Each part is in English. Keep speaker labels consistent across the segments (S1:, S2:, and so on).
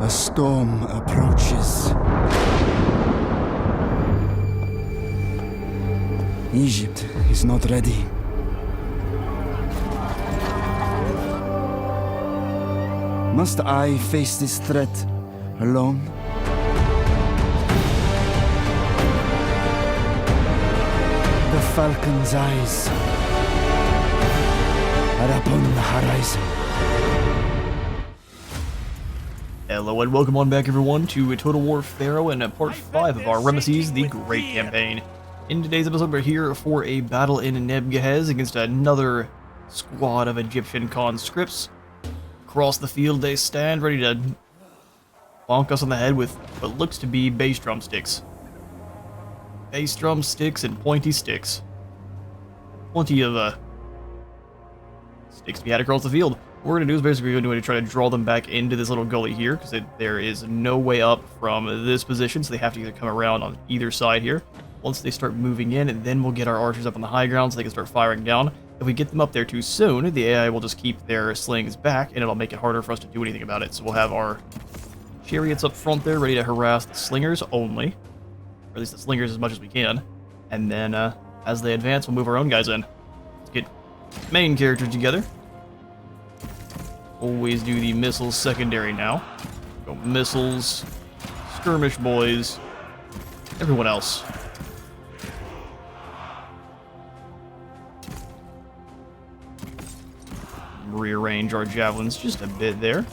S1: A storm approaches. Egypt is not ready. Must I face this threat alone? The falcon's eyes are upon the horizon.
S2: Hello and welcome on back everyone to Total War Pharaoh and part 5 of our Ramesses the Great campaign. In today's episode we're here for a battle in Nebgehez against another squad of Egyptian conscripts. Across the field they stand ready to bonk us on the head with what looks to be bass drumsticks. Bass drumsticks and pointy sticks. Plenty of sticks to be had across the field. What we're going to do is basically going to try to draw them back into this little gully here, because there is no way up from this position, so they have to either come around on either side here. Once they start moving in, then we'll get our archers up on the high ground so they can start firing down. If we get them up there too soon, the AI will just keep their slings back, and it'll make it harder for us to do anything about it. So we'll have our chariots up front there, ready to harass the slingers only, or at least the slingers as much as we can. And then, as they advance, we'll move our own guys in. Let's get main characters together. Always do the missiles secondary now. Go missiles, skirmish boys, everyone else. Rearrange our javelins just a bit there.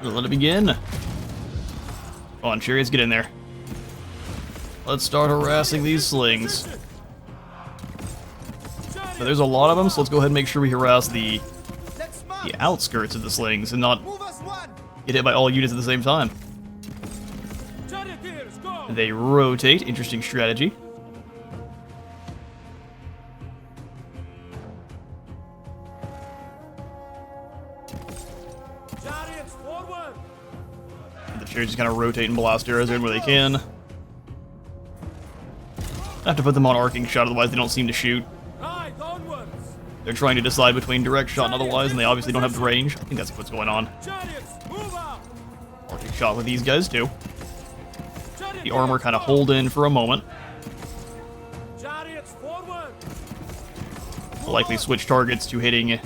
S2: Let it begin. Come on, chariots, get in there. Let's start harassing these slings. Now, there's a lot of them, so let's go ahead and make sure we harass the outskirts of the slings and not get hit by all units at the same time. They rotate. Interesting strategy. The chariots just kind of rotate and blast arrows in where they can. I have to put them on arcing shot, otherwise they don't seem to shoot. They're trying to decide between direct shot and otherwise, and they obviously don't have the range. I think that's what's going on. Arcing shot with these guys, too. The armor kind of hold in for a moment. We'll likely switch targets to hitting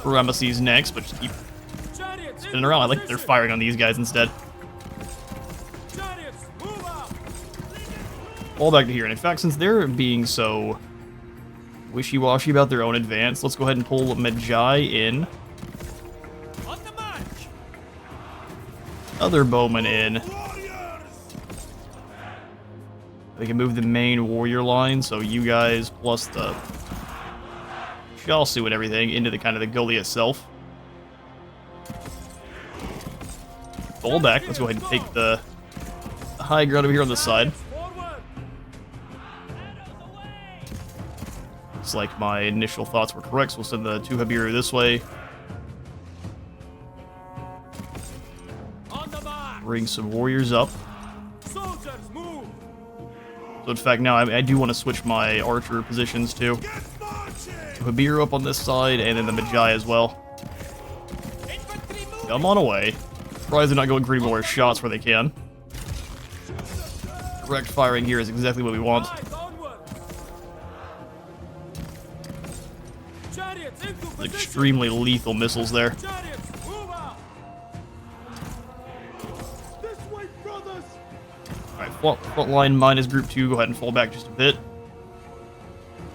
S2: Ramesses next, but just keep spinning around. I like that they're firing on these guys instead. All back to here, and in fact, since they're being so wishy-washy about their own advance, let's go ahead and pull Magi in. Other bowmen in. We can move the main warrior line, so you guys plus the Shalsu and everything into the kind of the gully itself. Fall back. Let's go ahead and take the high ground over here on this side. Looks like my initial thoughts were correct, so we'll send the 2 Habiru this way. Bring some warriors up. So in fact, now I do want to switch my archer positions too. Habiru up on this side, and then the Magi as well. Come on away. Surprised they're not going for any more shots where they can. Direct firing here is exactly what we want. Extremely lethal missiles there. Alright, front line minus group 2, go ahead and fall back just a bit.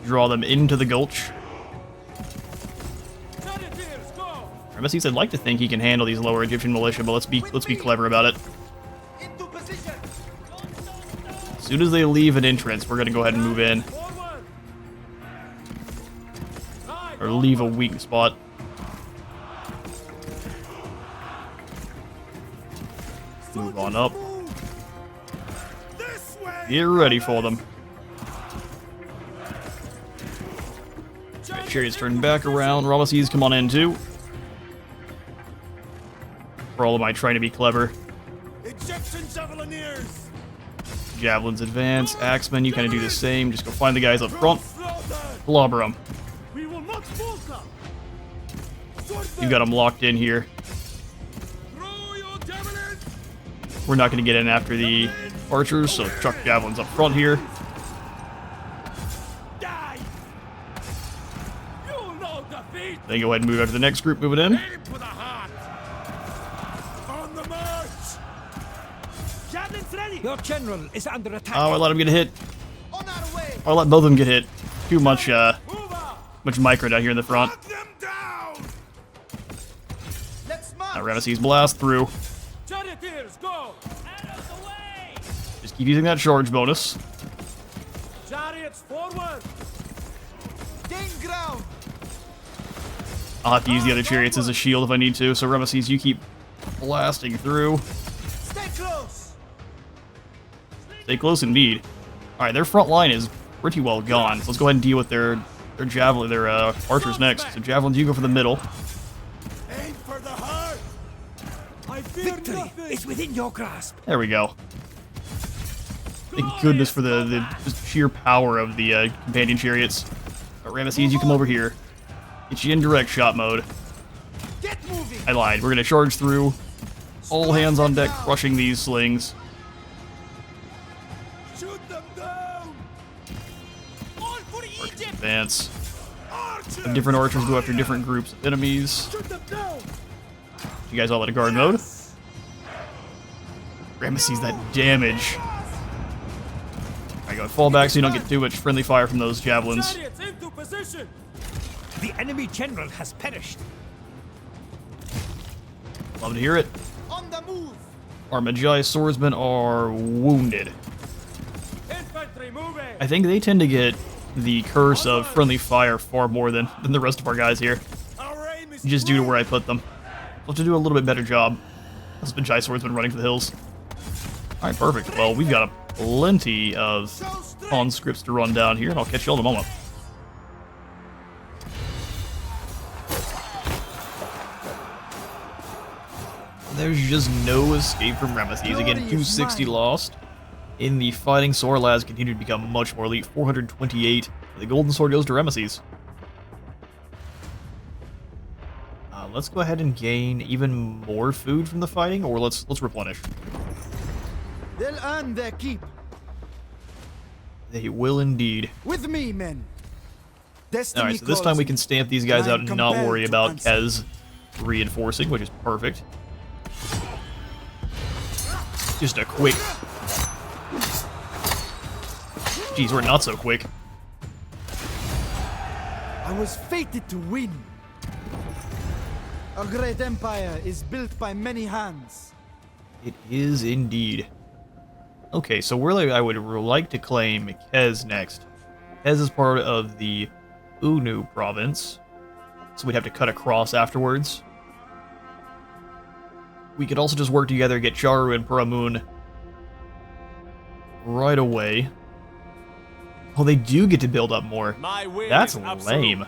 S2: Draw them into the gulch. Ramesses, I'd like to think he can handle these lower Egyptian militia, but let's be clever about it. As soon as they leave an entrance, we're gonna go ahead and move in. Or leave a weak spot. Move on up. Get ready for them. Right, chariots turn back around. Ramesses, come on in too. For all of my trying to be clever. Egyptian javelineers. Javelins advance. Axemen, you kind of do the same. Just go find the guys up front. Blobber them. You got them locked in here. We're not going to get in after the archers, so chuck javelins up front here. Then go ahead and move after the next group moving in.
S3: Your general is under attack.
S2: Oh, I let him get hit. I let both of them get hit. Too much, much micro down here in the front. Ramesses blast through.
S3: Charioteers, go!
S2: Just keep using that charge bonus.
S3: Chariots forward! Gain ground!
S2: I'll have to use the other chariots as a shield if I need to, so Ramesses, you keep blasting through.
S3: Stay close!
S2: Stay close indeed. Alright, their front line is pretty well gone, so let's go ahead and deal with their javelin, their archers next. So javelins, you go for the middle.
S3: Aim for the heart! Victory is within your grasp.
S2: There we go. Thank goodness for the just sheer power of the companion chariots. Ramesses, you come over here. Get you in direct shot mode.
S3: Get moving!
S2: I lied. We're gonna charge through. All hands on deck, crushing these slings.
S3: Shoot them down! All for Egypt!
S2: Advance. Have different archers go after different groups of enemies.
S3: Shoot them down!
S2: You guys all at a guard mode. Ramesses, that damage. Alright, go fall back so you don't get too much friendly fire from those javelins.
S3: Chariots into position! The enemy general has perished.
S2: Love to hear it.
S3: On the move!
S2: Our Magi swordsmen are wounded.
S3: Infantry moving!
S2: I think they tend to get the curse of friendly fire far more than the rest of our guys here.
S3: Our aim is
S2: Just due to where I put them. I'll have to do a little bit better job. Those Magi swordsmen running for the hills. Alright, perfect. Well, we've got plenty of conscripts to run down here, and I'll catch you all in a moment. There's just no escape from Ramesses. Again, 260 lost. In the fighting, so our lads continue to become much more elite. 428. The golden sword goes to Ramesses. Let's go ahead and gain even more food from the fighting, or let's replenish.
S1: They'll earn their keep.
S2: They will indeed.
S1: With me, men. Destiny
S2: Alright, so this time we can stamp these guys out and not worry about Kez reinforcing, which is perfect. Just a quick... Jeez, we're not so quick.
S1: I was fated to win. A great empire is built by many hands.
S2: It is indeed. Okay, so really I would like to claim Kez next. Kez is part of the Unu province, so we'd have to cut across afterwards. We could also just work together, get Charu and Paramun right away. Oh, they do get to build up more. That's lame.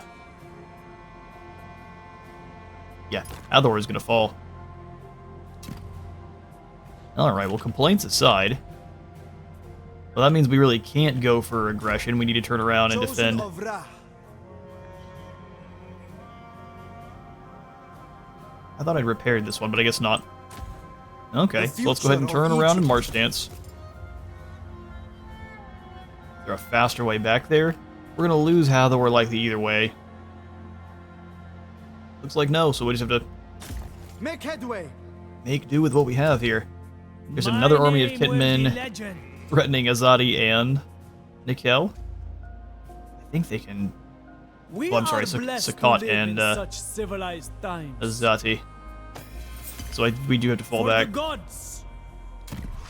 S2: Yeah, Ador is gonna fall. Alright, well, complaints aside. Well, that means we really can't go for aggression. We need to turn around and defend. I thought I'd repaired this one, but I guess not. Okay, so let's go ahead and turn around and march dance. Is there a faster way back there? We're gonna lose Hathor likely either way. Looks like no, so we just have to
S1: Make headway.
S2: make do with what we have here. There's another army of Kitmen threatening Azadi and Nikel. I think they can...
S3: We
S2: I'm sorry,
S3: are blessed
S2: Sakat
S3: to live
S2: and
S3: in such civilized times.
S2: Azati. So we do have to fall
S3: For
S2: back.
S3: the gods,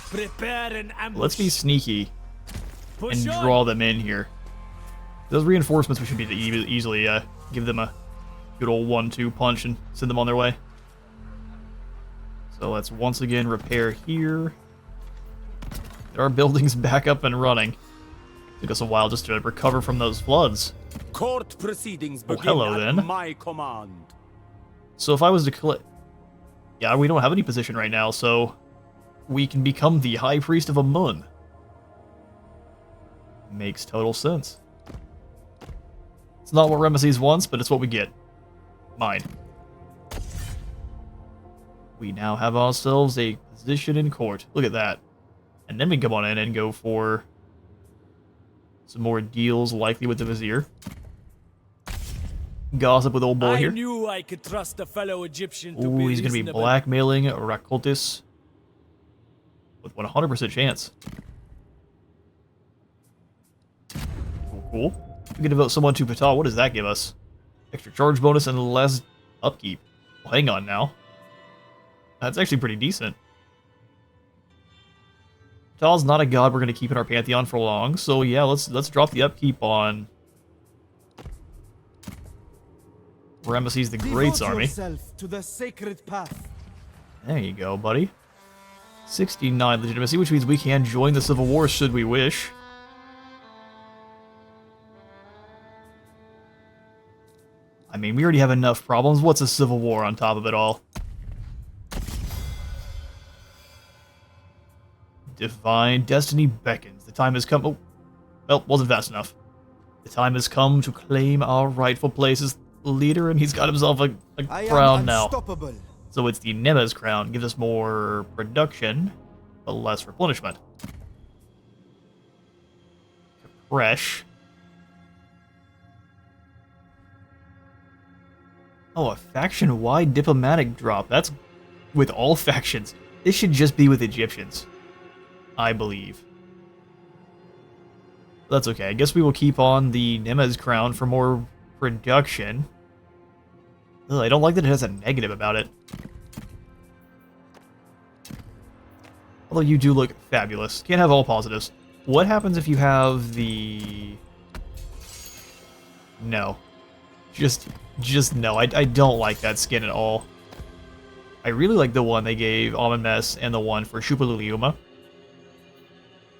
S3: prepare an ambush.
S2: Let's be sneaky
S3: Push
S2: and
S3: on.
S2: draw them in here. Those reinforcements, we should be able to easily give them a good old 1-2 punch and send them on their way. So let's once again repair here. Get our buildings back up and running. Took us a while just to recover from those floods.
S3: Court proceedings begin
S2: hello
S3: at
S2: then.
S3: my command.
S2: So if I was to click... Yeah, we don't have any position right now, so we can become the High Priest of Amun. Makes total sense. It's not what Ramesses wants, but it's what we get. Mine. We now have ourselves a position in court. Look at that. And then we come on in and go for some more deals, likely with the Vizier. Gossip with old boy
S3: I
S2: here.
S3: knew I could trust a fellow Egyptian to
S2: Ooh,
S3: be
S2: he's going to be
S3: reasonable.
S2: blackmailing Rakotis with 100% chance. Cool. We can devote someone to Ptah. What does that give us? Extra charge bonus and less upkeep. Well, hang on now. That's actually pretty decent. Ptah's not a god we're going to keep in our pantheon for long, so yeah, let's drop the upkeep on Ramesses the Great's
S1: Devote
S2: army.
S1: yourself to the sacred path.
S2: There you go, buddy. 69 legitimacy, which means we can join the Civil War should we wish. I mean, we already have enough problems. What's a Civil War on top of it all? Divine Destiny beckons. The time has come... Oh, well, wasn't fast enough. The time has come to claim our rightful place as leader, and he's got himself a crown now.
S1: Unstoppable.
S2: So it's the Nemes crown. Gives us more production, but less replenishment. Fresh. Oh, a faction-wide diplomatic drop. That's with all factions. This should just be with Egyptians, I believe. That's okay. I guess we will keep on the Nemes crown for more production. Ugh, I don't like that it has a negative about it. Although you do look fabulous. Can't have all positives. What happens if you have the... No. Just no. I don't like that skin at all. I really like the one they gave Ramesses and the one for Shupaluliuma.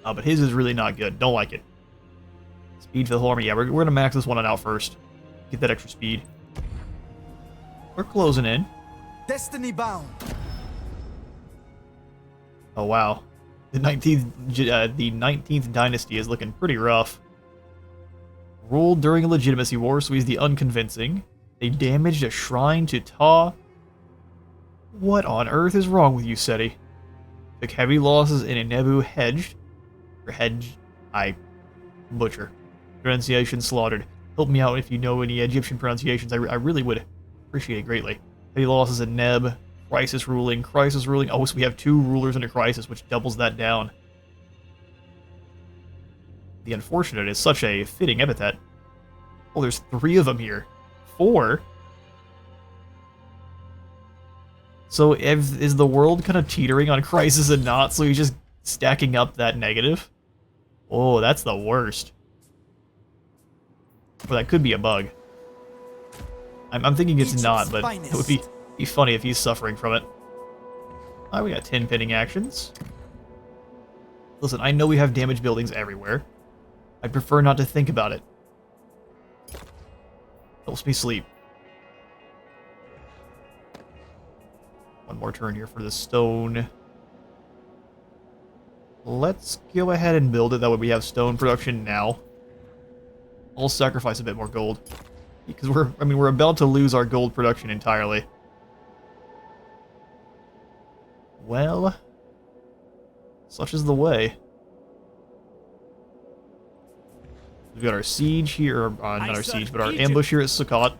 S2: But his is really not good. Don't like it. Speed for the whole army. Yeah, we're going to max this one out first. Get that extra speed. We're closing in.
S1: Destiny bound.
S2: Oh, wow. The 19th Dynasty is looking pretty rough. Ruled during a legitimacy war, so he's the unconvincing. They damaged a shrine to Ptah. What on earth is wrong with you, Seti? Took heavy losses in a Nebu hedged. Or hedged. I butcher. Pronunciation slaughtered. Help me out if you know any Egyptian pronunciations. I really would appreciate it greatly. Heavy losses in Neb. Crisis ruling. Crisis ruling. Oh, so we have 2 rulers in a crisis, which doubles that down. The unfortunate is such a fitting epithet. Oh, there's 3 of them here. 4? So is the world kind of teetering on crisis and not, so he's just stacking up that negative? Oh, that's the worst. Well, that could be a bug. I'm thinking it's not, but it would be funny if he's suffering from it. Alright, we got 10 pending actions. Listen, I know we have damaged buildings everywhere. I'd prefer not to think about it. Helps me sleep. One more turn here for the stone. Let's go ahead and build it. That way we have stone production now. I'll sacrifice a bit more gold. Because we're about to lose our gold production entirely. Well, such is the way. We've got our siege here, or not our siege, but our ambush here at Sukkot.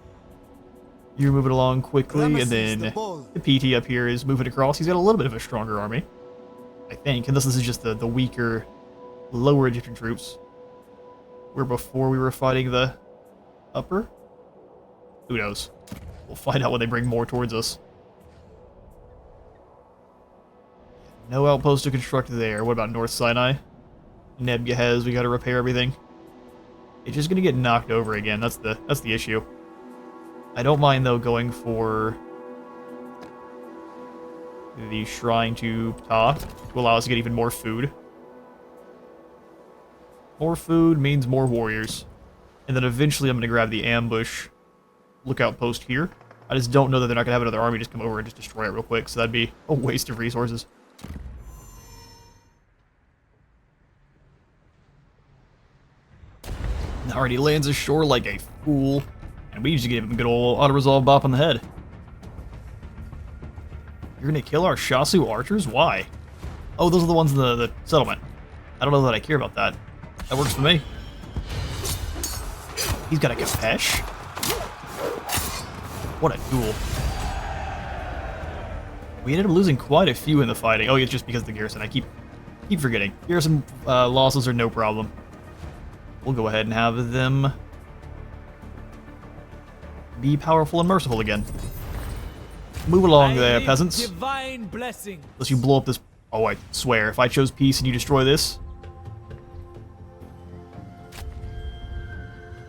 S2: You're moving along quickly, and then the PT up here is moving across. He's got a little bit of a stronger army, I think, unless this is just the weaker, lower Egyptian troops. Where before we were fighting the upper? Who knows? We'll find out when they bring more towards us. No outpost to construct there. What about North Sinai? Nebuchadnezzar, we gotta repair everything. It's just gonna get knocked over again. That's the issue. I don't mind though going for the shrine to Ptah to allow us to get even more food. More food means more warriors. And then eventually I'm gonna grab the ambush lookout post here. I just don't know that they're not gonna have another army just come over and just destroy it real quick, so that'd be a waste of resources. Already lands ashore like a fool. And we usually give him a good old auto-resolve bop on the head. You're gonna kill our Shasu archers? Why? Oh, those are the ones in the settlement. I don't know that I care about that. That works for me. He's got a Kapesh? What a duel. We ended up losing quite a few in the fighting. Oh, it's just because of the garrison. I keep forgetting. Garrison losses are no problem. We'll go ahead and have them be powerful and merciful again. Move along there, peasants.
S3: Divine blessing.
S2: Unless you blow up this... Oh, I swear, if I chose peace and you destroy this...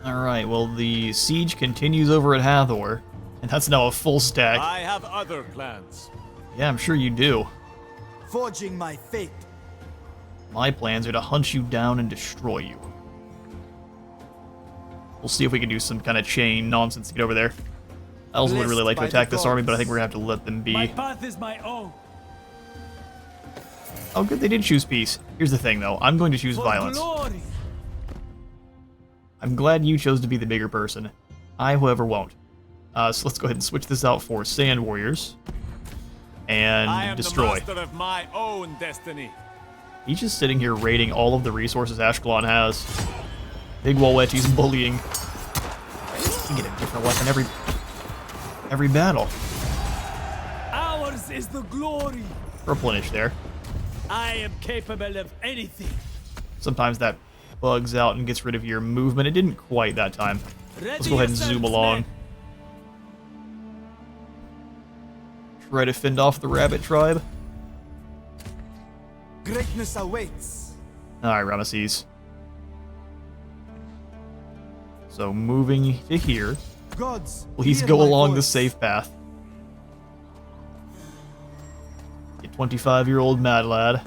S2: Alright, well, the siege continues over at Hathor, and that's now a full stack.
S3: I have other plans.
S2: Yeah, I'm sure you do.
S1: Forging my fate.
S2: My plans are to hunt you down and destroy you. We'll see if we can do some kind of chain nonsense to get over there. I also would really like to attack this army, but I think we're going to have to let them be.
S3: My path is my own.
S2: Oh, good, they did choose peace. Here's the thing, though. I'm going to choose
S3: For
S2: violence.
S3: glory.
S2: I'm glad you chose to be the bigger person. I, however, won't. So let's go ahead and switch this out for Sand Warriors. And
S3: I am
S2: destroy.
S3: the master of my own destiny.
S2: He's just sitting here raiding all of the resources Ashkelon has. Big wall wedge, he's bullying. You get a different weapon every battle.
S3: Ours is the glory.
S2: Replenish there.
S3: I am capable of anything.
S2: Sometimes that bugs out and gets rid of your movement. It didn't quite that time. Let's go ahead and zoom along. Try to fend off the rabbit tribe.
S1: Greatness awaits.
S2: Alright, Ramesses. So moving to here.
S1: Gods,
S2: Please
S1: hear
S2: go
S1: my
S2: along the
S1: voice.
S2: safe path. Get 25-year-old mad lad.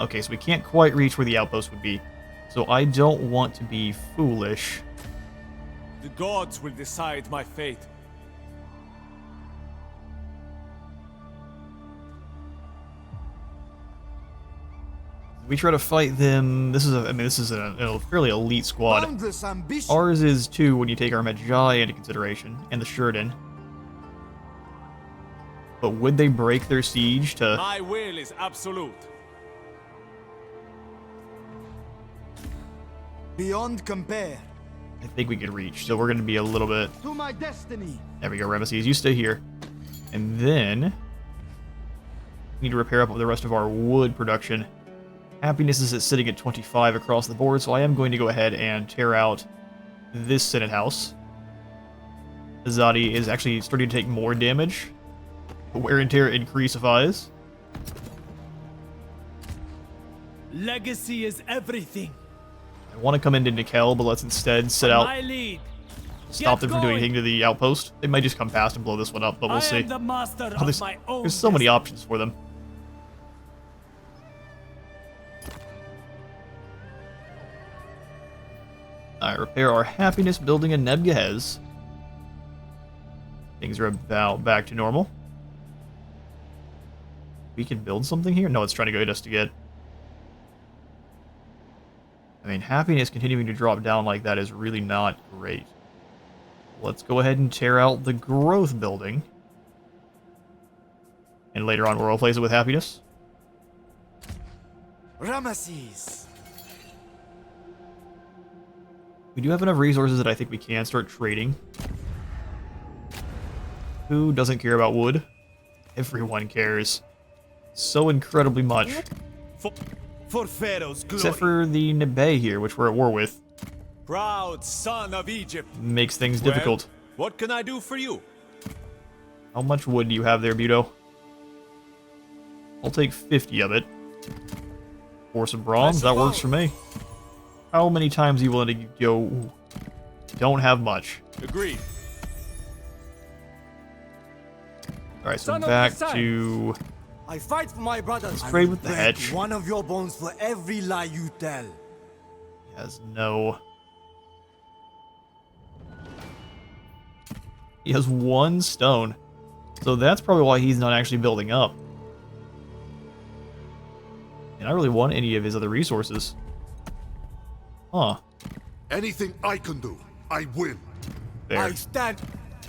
S2: Okay, so we can't quite reach where the outpost would be. So I don't want to be foolish.
S3: The gods will decide my fate.
S2: We try to fight them. This is a fairly elite squad.
S1: Boundless ambition.
S2: Ours is too when you take our Magi into consideration and the Sheridan. But would they break their siege to?
S3: My will is absolute.
S1: Beyond compare.
S2: I think we could reach. So we're going to be a little bit.
S1: To my destiny.
S2: There we go, Ramesses. You stay here, and then we need to repair up the rest of our wood production. Happiness is sitting at 25 across the board, so I am going to go ahead and tear out this Senate House. Azadi is actually starting to take more damage. Wear and tear increasifies.
S3: Legacy is everything.
S2: I want to come into Nikel, but let's instead sit out.
S3: My lead.
S2: Stop
S3: Get
S2: them from doing
S3: going.
S2: anything to the outpost. They might just come past and blow this one up, but we'll
S3: I
S2: see.
S3: am the master
S2: Oh,
S3: of my own
S2: there's so many
S3: destiny.
S2: options for them. Alright, repair our happiness building in Nebgehez. Things are about back to normal. We can build something here? No, it's trying to go just to get. I mean, happiness continuing to drop down like that is really not great. Let's go ahead and tear out the growth building. And later on, we'll replace it with happiness.
S1: Ramesses.
S2: We do have enough resources that I think we can start trading. Who doesn't care about wood? Everyone cares. So incredibly much.
S3: For Pharaoh's glory.
S2: Except for the Nebe here, which we're at war with.
S3: Proud son of Egypt.
S2: Makes things
S3: Well,
S2: difficult.
S3: what can I do for you?
S2: How much wood do you have there, Buto? I'll take 50 of it. For some bronze, that works for me. How many times are you willing to go? Ooh, don't have much.
S3: Agreed.
S2: Alright, so
S3: Son of
S2: back
S3: the sun.
S2: to...
S1: I fight for my brothers.
S2: Let's trade with the
S1: break
S2: hedge.
S1: one of your bones for every lie you tell.
S2: He has no... He has one stone. So that's probably why he's not actually building up. And I really want any of his other resources. Huh.
S4: Anything I can do, I will.
S2: Fair.
S1: I stand.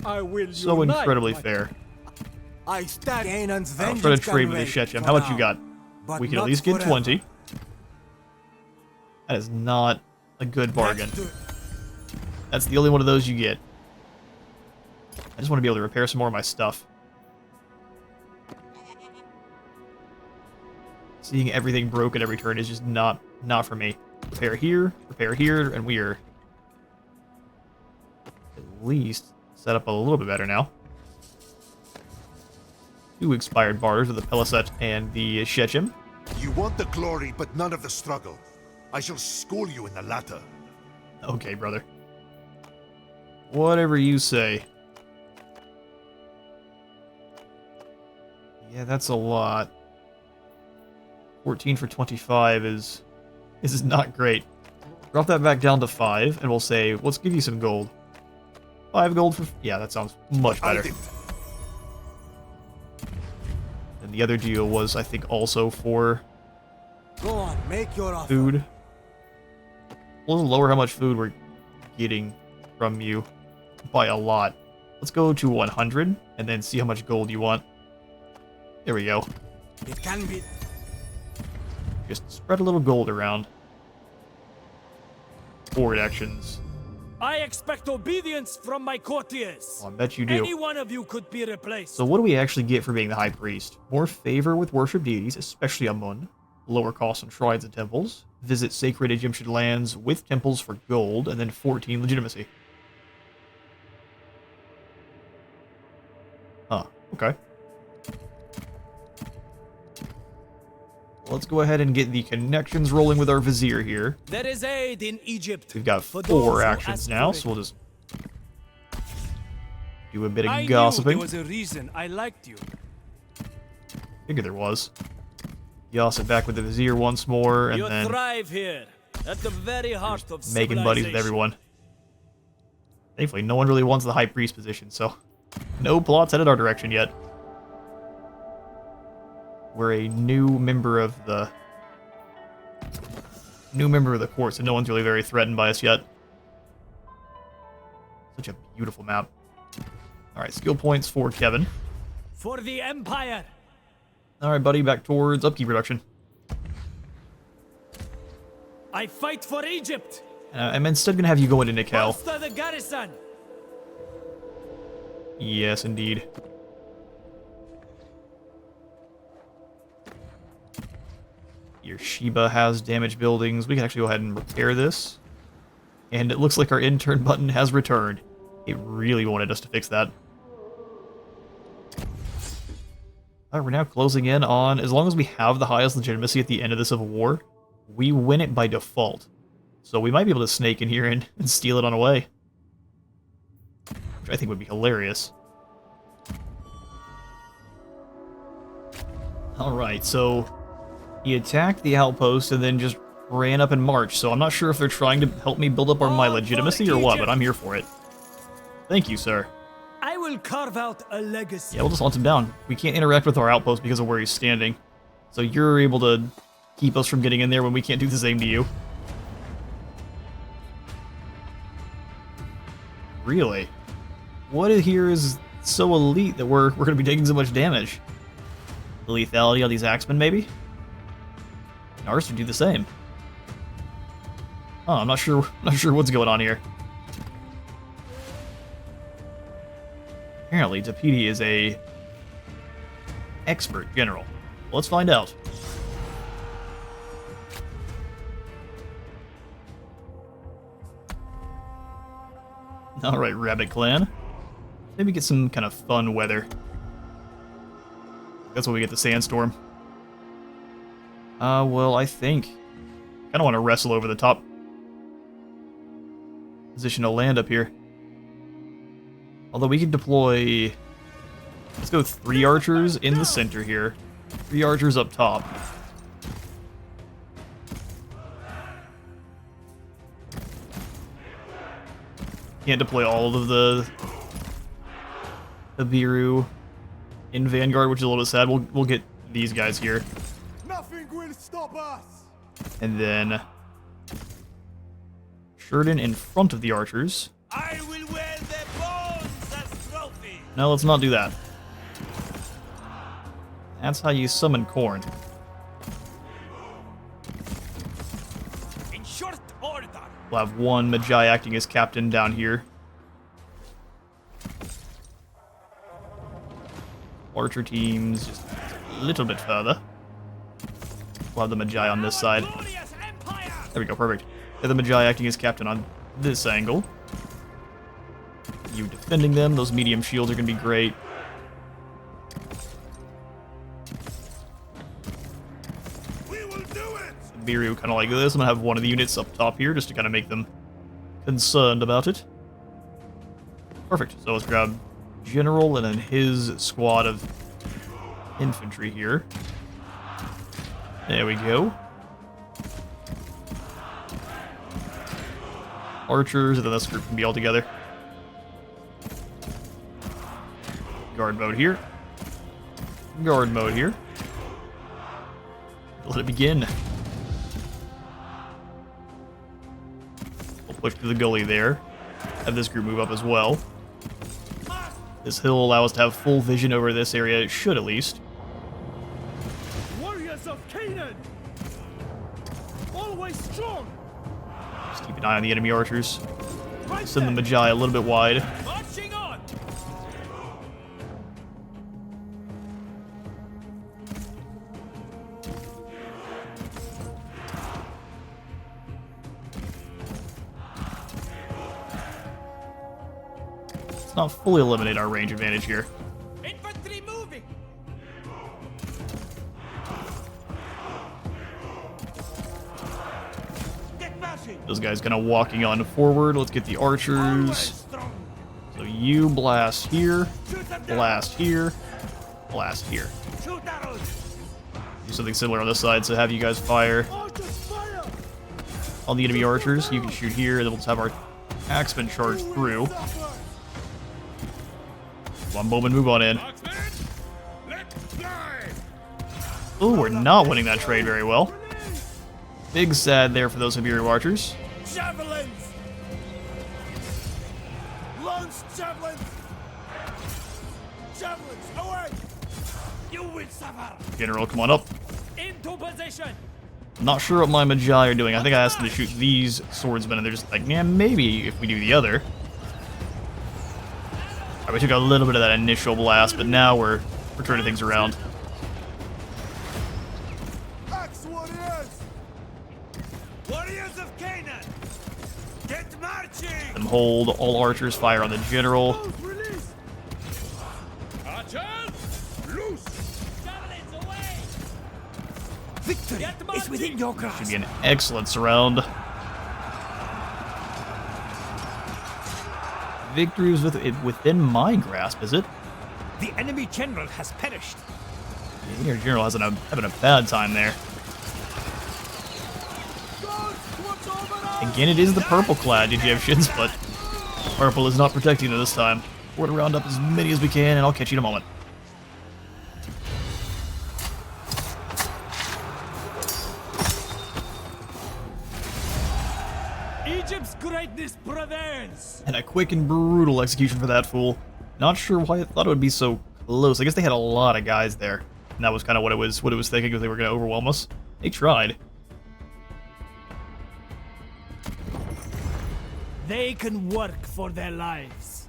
S3: I will
S2: So
S3: unite
S2: incredibly
S3: my-
S2: fair.
S3: I stand Canaan's
S2: I'll
S3: vengeance.
S2: try to trade with the
S3: can
S2: Shechem.
S3: wait
S2: How
S3: for
S2: much you
S3: now,
S2: got?
S3: but
S2: We can at
S3: not
S2: least get
S3: forever.
S2: 20. That is not a good bargain.
S3: Let's do it.
S2: That's the only one of those you get. I just want to be able to repair some more of my stuff. Seeing everything broken every turn is just not for me. Repair here, and we are at least set up a little bit better now. 2 expired barters with the Peliset and the Shechem.
S4: You want the glory, but none of the struggle. I shall school you in the latter.
S2: Okay, brother. Whatever you say. Yeah, that's a lot. 14 for 25 is not great. Drop that back down to 5, and we'll say, let's give you some gold. 5 gold for... Yeah, that sounds much better. And the other deal was, I think, also for
S3: Go on, make your offer.
S2: food. We'll lower how much food we're getting from you by a lot. Let's go to 100, and then see how much gold you want. There we go.
S3: It can be.
S2: Just spread a little gold around. Forward actions.
S5: I expect obedience from my courtiers.
S2: Well, I bet you do.
S5: Any one of you could be replaced.
S2: So what do we actually get for being the High Priest? More favor with worship deities, especially Amun. Lower costs on shrines and temples. Visit sacred Egyptian lands with temples for gold. And then 14 legitimacy. Huh, okay. Let's go ahead and get the connections rolling with our vizier here.
S5: There is aid in Egypt.
S2: We've got
S5: for
S2: 4
S5: those who
S2: actions
S5: ask
S2: now,
S5: for it.
S2: so we'll just do a bit of
S5: I knew
S2: gossiping.
S5: there was a reason I liked you.
S2: Figured there was. Gossip back with the vizier once more, and
S5: You
S2: then
S5: thrive here, at the very heart of
S2: making buddies with
S5: civilization.
S2: everyone. Thankfully, no one really wants the high priest position, so no plots headed our direction yet. We're a new member of the court, so no one's really very threatened by us yet. Such a beautiful map. All right, skill points for Kevin.
S5: For the Empire.
S2: All right, buddy, back towards upkeep reduction.
S5: I fight for Egypt.
S2: I'm instead gonna have you go into Nikel.
S5: Bolster the garrison.
S2: Yes, indeed. Your Sheba has damaged buildings. We can actually go ahead and repair this. And it looks like our intern button has returned. It really wanted us to fix that. Alright, we're now closing in on, as long as we have the highest legitimacy at the end of the Civil War, we win it by default. So we might be able to snake in here and steal it on away. Which I think would be hilarious. Alright, so he attacked the outpost and then just ran up and marched, so I'm not sure if they're trying to help me build up my legitimacy or what, but I'm here for it. Thank you, sir.
S5: I will carve out a legacy.
S2: Yeah, we'll just hunt him down. We can't interact with our outpost because of where he's standing. So you're able to keep us from getting in there when we can't do the same to you. Really? What here is so elite that we're going to be taking so much damage? The lethality on these axemen, maybe? And ours would do the same. Oh, I'm not sure what's going on here. Apparently, Tapiti is a expert general. Let's find out. Alright, Rabbit Clan. Maybe get some kind of fun weather. That's when we get the sandstorm. Well, I think I don't want to wrestle over the top position of land up here. Although we can deploy... Let's go 3 archers in the center here. 3 archers up top. Can't deploy all of the Biru in Vanguard, which is a little bit sad. We'll get these guys here.
S3: Nothing will stop us.
S2: And then Sheridan in front of the archers.
S5: I will wear their bones as trophy.
S2: No, let's not do that. That's how you summon corn.
S5: In short order.
S2: We'll have one Magi acting as captain down here. Archer teams just a little bit further. We'll have the Magi on this side.
S5: Glorious empire.
S2: There we go, perfect. Have the Magi acting as captain on this angle. You defending them. Those medium shields are going to be great.
S4: We will do it!
S2: Miru kind of like this. I'm going to have one of the units up top here just to kind of make them concerned about it. Perfect. So let's grab General and then his squad of infantry here. There we go. Archers, and then this group can be all together. Guard mode here. Guard mode here. Let it begin. We'll push through the gully there. Have this group move up as well. This hill will allow us to have full vision over this area. It should, at least.
S5: Warriors of Canaan. Always strong.
S2: Just keep an eye on the enemy archers.
S5: Right
S2: Send the
S5: there.
S2: Magi a little bit wide.
S5: Marching on.
S2: Let's not fully eliminate our range advantage here.
S5: Infantry moving. Get marching.
S2: Those guys kind of walking on forward. Let's get the
S5: Always
S2: archers.
S5: strong.
S2: So you blast here,
S5: Shoot them down.
S2: blast here, blast here.
S5: Shoot arrows.
S2: Do something similar on this side, so have you guys fire
S5: Archers fire.
S2: on the enemy archers. You can shoot here, and then we'll just have our axemen charge through. Come on, Bowman, move on in.
S4: Marksman, let's fly!
S2: Oh, we're not winning that trade very well. Big sad there for those Imperial archers.
S3: Javelins! Launch javelins! Javelins, away!
S5: You will suffer.
S2: General, come on up.
S5: Into position.
S2: I'm not sure what my Magi are doing. I think I asked them to shoot these swordsmen, and they're just like, man, maybe if we do the other. Alright, we took a little bit of that initial blast, but now we're turning things around.
S3: Axe warriors!
S5: Warriors of Canaan. Get marching.
S2: Let them hold. All archers fire on the general.
S3: Both release!
S4: Archers, loose!
S5: Javelins away.
S3: Victory
S5: Get
S3: is
S5: marching.
S3: within your
S2: Should
S3: grasp.
S2: be an excellent surround. Victory was within my grasp, is it?
S5: The enemy general has perished.
S2: Yeah, your general has having a bad time there. Again, it is the purple clad Egyptians, but purple is not protecting them this time. We're gonna round up as many as we can, and I'll catch you in a moment.
S5: Egypt's greatness prevails.
S2: And a quick and brutal execution for that fool. Not sure why I thought it would be so close. I guess they had a lot of guys there, and that was kind of what it was thinking, because they were going to overwhelm us. They tried.
S5: They can work for their lives.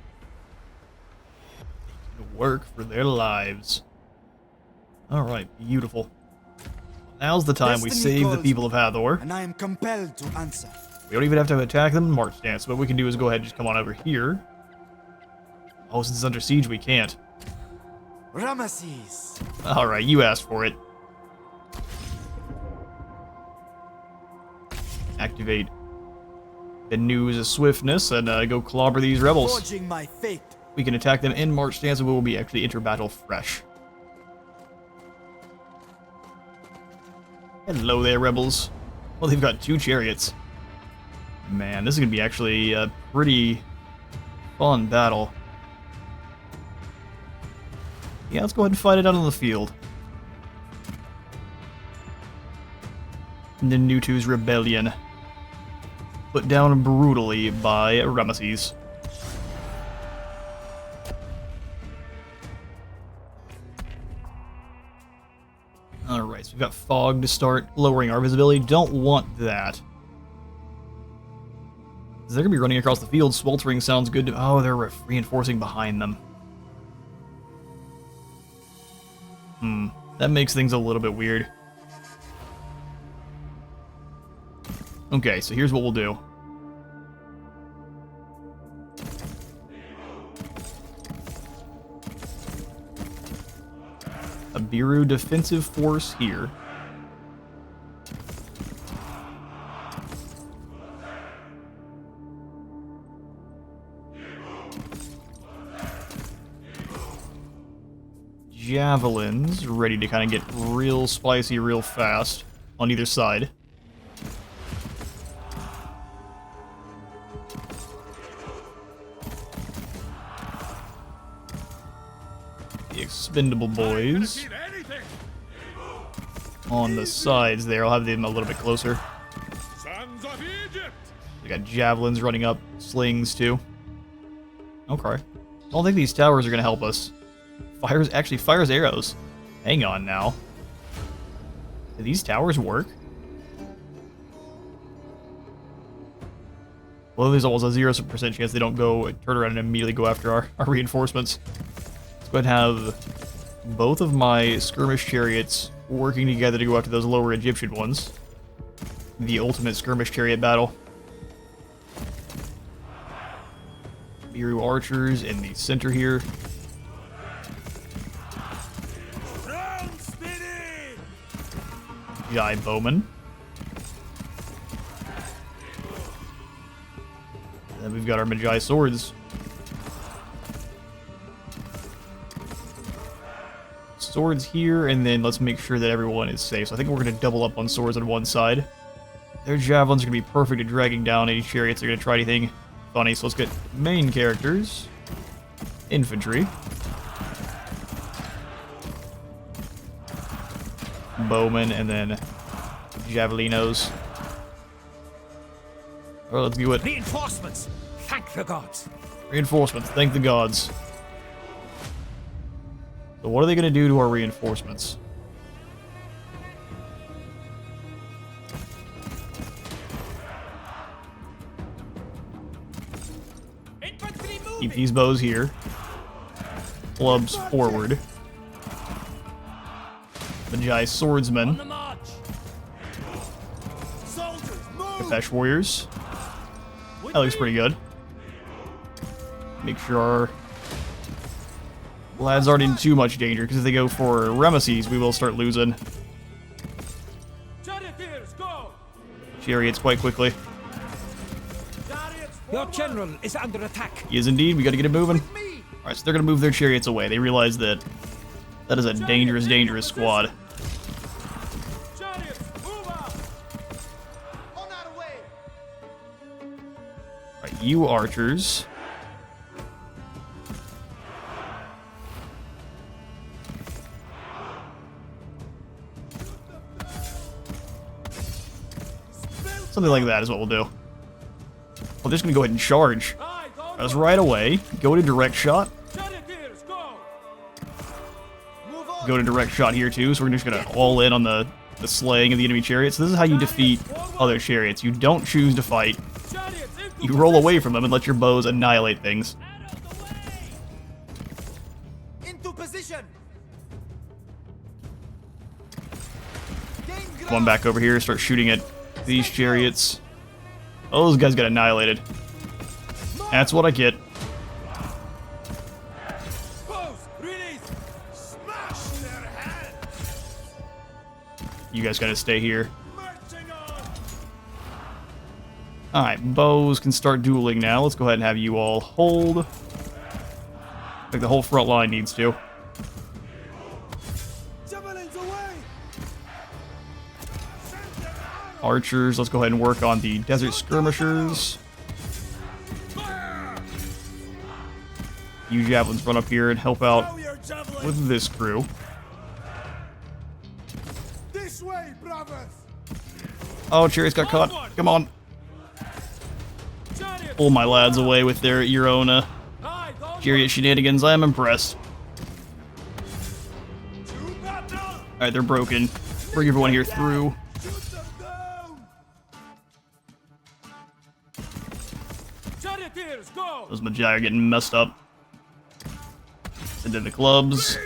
S2: Work for their lives. Alright, beautiful. Now's the time we
S3: Destiny
S2: save the
S3: calls
S2: people of Hathor.
S3: And I am compelled to answer.
S2: We don't even have to attack them in march stance. What we can do is go ahead and just come on over here. Oh, since it's under siege, we can't.
S3: Ramesses!
S2: Alright, you asked for it. Activate the news of swiftness and go clobber these rebels.
S3: Forging my fate.
S2: We can attack them in march stance, and we will be actually enter battle fresh. Hello there, rebels. Well, they've got 2 chariots. Man, this is going to be actually a pretty fun battle. Yeah, let's go ahead and fight it out on the field. Ninnutu's rebellion. Put down brutally by Ramesses. Alright, so we've got fog to start lowering our visibility. Don't want that. They're going to be running across the field. Sweltering sounds good. Oh, they're reinforcing behind them. That makes things a little bit weird. Okay, so here's what we'll do. A Biru defensive force here. Javelins ready to kind of get real spicy real fast on either side. The expendable boys on the sides there. I'll have them a little bit closer. We got javelins running up, slings too. Okay. I don't think these towers are going to help us. Actually fires arrows. Hang on now. Do these towers work? Well, there's almost a 0% chance they don't turn around and immediately go after our reinforcements. Let's go ahead and have both of my skirmish chariots working together to go after those lower Egyptian ones. The ultimate skirmish chariot battle. Biru archers in the center here. Jai bowman. And then we've got our Magi swords. Swords here, and then let's make sure that everyone is safe. So I think we're going to double up on swords on one side. Their javelins are going to be perfect at dragging down any chariots that are going to try anything funny. So let's get main characters. Infantry. Bowmen, and then Javelinos. Alright, let's do it.
S3: Reinforcements! Thank the gods!
S2: Reinforcements, thank the gods. So what are they going to do to our reinforcements? Keep these bows here. Clubs forward. Magi swordsmen. Nefesh warriors. That looks pretty good. Make sure our lads aren't in too much danger, because if they go for Ramesses, we will start losing chariots quite quickly.
S3: Your general is under attack.
S2: He is indeed. We got to get it moving. Alright, so they're going to move their chariots away. They realize that that is a dangerous, dangerous squad. Alright, you archers. Something like that is what we'll do. We're just going to go ahead and charge us right away. Go to direct shot. Go to direct shot here too, so we're just going to all in on the slaying of the enemy chariots. So this is how you defeat other chariots. You don't choose to fight. You roll away from them and let your bows annihilate things.
S3: Into position.
S2: Come on back over here, start shooting at these chariots. Oh, those guys got annihilated. That's what I get. You guys gotta stay here. Alright, bows can start dueling now. Let's go ahead and have you all hold. Like the whole front line needs to. Archers, let's go ahead and work on the desert skirmishers. You javelins run up here and help out with this crew.
S3: This way, brothers.
S2: Oh, chariots got caught. Come on. Pull my lads away with your own chariot shenanigans. I am impressed. Alright, they're broken. Bring everyone here through.
S5: Charioteers, go!
S2: Those Magi are getting messed up. Send in the clubs.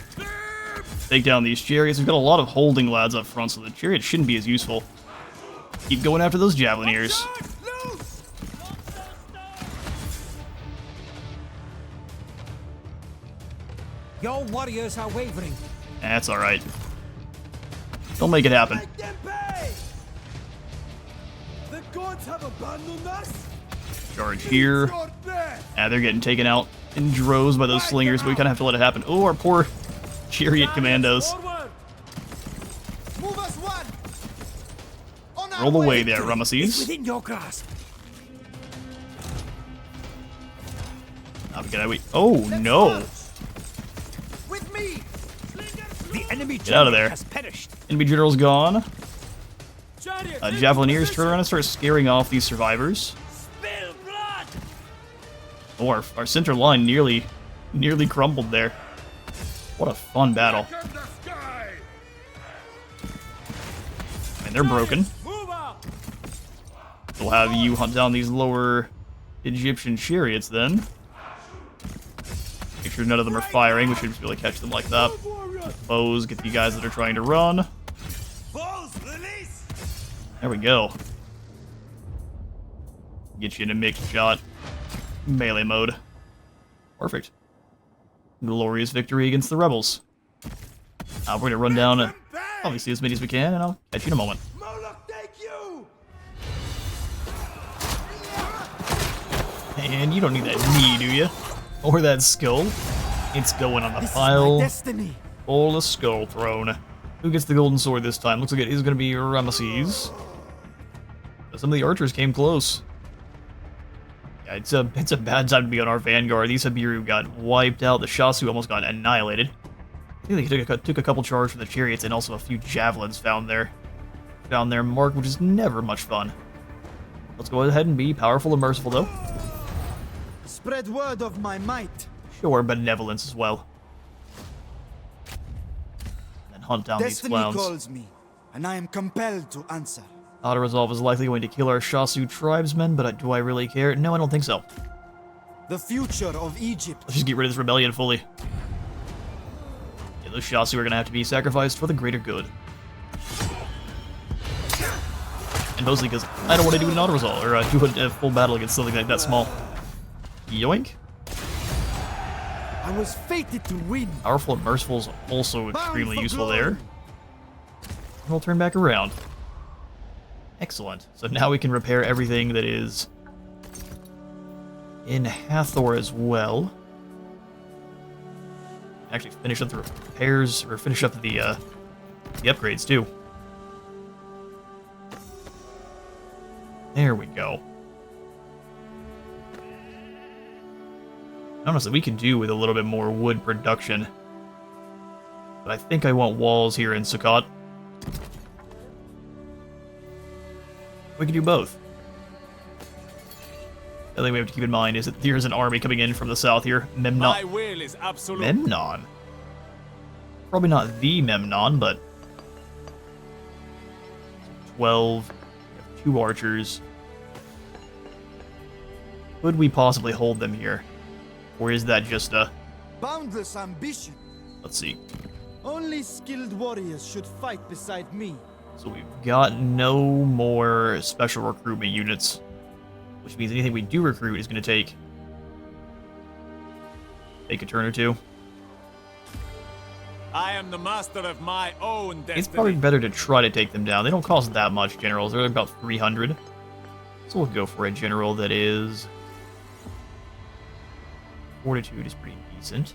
S2: Take down these chariots. We've got a lot of holding lads up front, so the chariot shouldn't be as useful. Keep going after those javelineers.
S3: Your warriors are wavering.
S2: That's alright. They'll make it happen.
S3: Make them pay! The gods have abandoned us?
S2: Charge here. They're getting taken out in droves by those slingers, but we kind of have to let it happen. Oh, our poor chariot commandos.
S5: Forward!
S3: Move us one! On our
S2: Roll away
S3: way.
S2: there,
S3: It's
S2: Ramesses.
S3: within your grasp.
S2: Oh, no.
S3: With me! The enemy
S2: Get out of there.
S3: has perished.
S2: Enemy general's gone.
S5: Chariots,
S2: Javelineers turn around and start scaring off these survivors.
S5: spill blood!
S2: Oh, our center line nearly crumbled there. What a fun battle. And they're broken.
S5: Move up!
S2: We'll have you hunt down these lower Egyptian chariots then. Make sure none of them are firing. We should just be able to catch them like that. Bows, get the guys that are trying to run.
S3: Balls, release!
S2: There we go. Get you in a mixed shot. Melee mode. Perfect. Glorious victory against the rebels. We're going to run down obviously as many as we can, and I'll catch you in a moment.
S3: Moloch, take you!
S2: And you don't need that knee, do you? Or that skull. It's going on the
S3: This is my
S2: pile.
S3: destiny.
S2: Or the skull throne. Who gets the golden sword this time? Looks like it is going to be Ramesses. Some of the archers came close. Yeah, it's a bad time to be on our vanguard. These Habiru got wiped out. The Shasu almost got annihilated. I think they took a couple charge from the chariots and also a few javelins found their mark, which is never much fun. Let's go ahead and be powerful and merciful, though.
S3: Spread word of my might.
S2: Sure, benevolence as well. And then hunt down
S3: Destiny
S2: these clowns.
S3: calls me, and I am compelled to answer.
S2: Auto Resolve is likely going to kill our Shasu tribesmen, but do I really care? No, I don't think so.
S3: The future of Egypt.
S2: Let's just get rid of this rebellion fully. Yeah, those Shasu are going to have to be sacrificed for the greater good. And mostly because I don't want to do an auto resolve or do a full battle against something like that small. Yoink.
S3: I was fated to win.
S2: Powerful and merciful is also extremely
S3: for
S2: useful
S3: glory.
S2: there. And we'll turn back around. Excellent. So now we can repair everything that is in Hathor as well. Actually, finish up the repairs, or finish up the upgrades too. There we go. Honestly, we could do with a little bit more wood production. But I think I want walls here in Sukkot. We can do both. The thing we have to keep in mind is that there's an army coming in from the south here.
S5: My will is absolute.
S2: Memnon. Probably not the Memnon, but 12. We have 2 archers. Could we possibly hold them here? Or is that just a...
S3: Boundless ambition.
S2: Let's see.
S3: Only skilled warriors should fight beside me.
S2: So we've got no more special recruitment units. Which means anything we do recruit is going to take a turn or two.
S5: I am the master of my own destiny.
S2: It's probably better to try to take them down. They don't cost that much, generals. They're about 300. So we'll go for a general that is... Fortitude is pretty decent.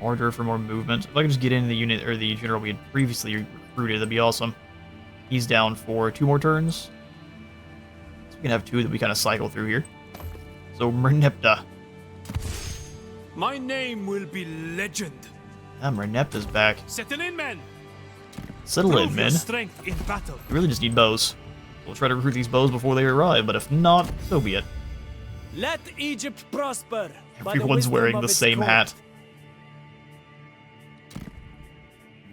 S2: Ardor for more movement. If I could just get in the unit, or the general we had previously recruited, that'd be awesome. He's down for 2 more turns. So we can have 2 that we kind of cycle through here. So, Merneptah.
S5: My name will be legend.
S2: Ah, Merneptah's back.
S5: Settle in, men.
S2: Settle in,
S5: Prove your
S2: men.
S5: strength in battle.
S2: We really just need bows. We'll try to recruit these bows before they arrive, but if not, so be it.
S5: Let Egypt prosper. by the
S2: Everyone's
S5: wisdom
S2: wearing
S5: of
S2: the
S5: its
S2: same
S5: court.
S2: hat.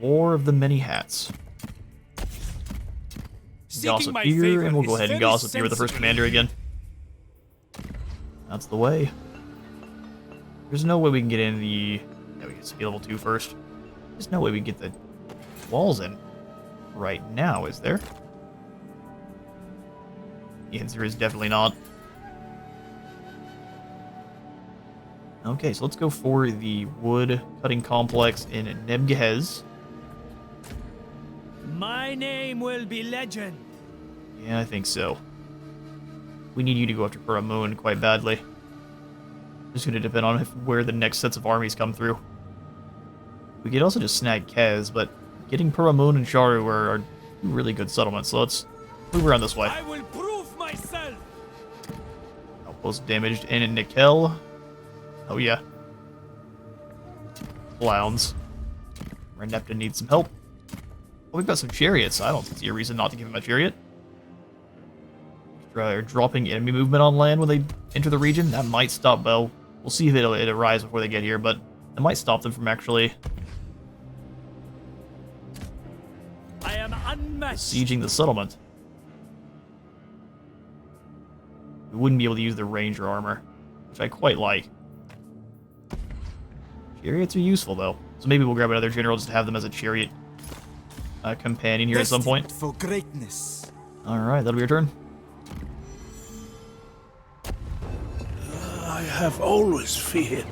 S2: War of the Many Hats. Gossip
S5: my
S2: here,
S5: favor
S2: and we'll go
S5: is
S2: ahead and
S5: very
S2: gossip here with the first
S5: sensible.
S2: commander again. That's the way. There's no way we can get in the... Yeah, we can speed level 2 first. There's no way we can get the walls in right now, is there? The answer is definitely not. Okay, so let's go for the wood cutting complex in Nebgehez.
S5: My name will be legend.
S2: Yeah, I think so. We need you to go after Pharaoh quite badly. Just going to depend on where the next sets of armies come through. We could also just snag Kez, but getting Pharaoh and Sharu are two really good settlements, so let's move around this way.
S5: I will prove myself.
S2: Outpost damaged in Nikel. Oh yeah. Clowns. Renepta needs some help. Oh, we've got some chariots. I don't see a reason not to give him a chariot. Dropping enemy movement on land when they enter the region. That might stop Bell. We'll see if it arrives before they get here, but it might stop them from actually
S5: I am unmatched.
S2: sieging the settlement. We wouldn't be able to use the ranger armor, which I quite like. Chariots are useful, though. So maybe we'll grab another general just to have them as a chariot companion here at some point.
S1: For greatness.
S2: Alright, that'll be your turn.
S3: I have always feared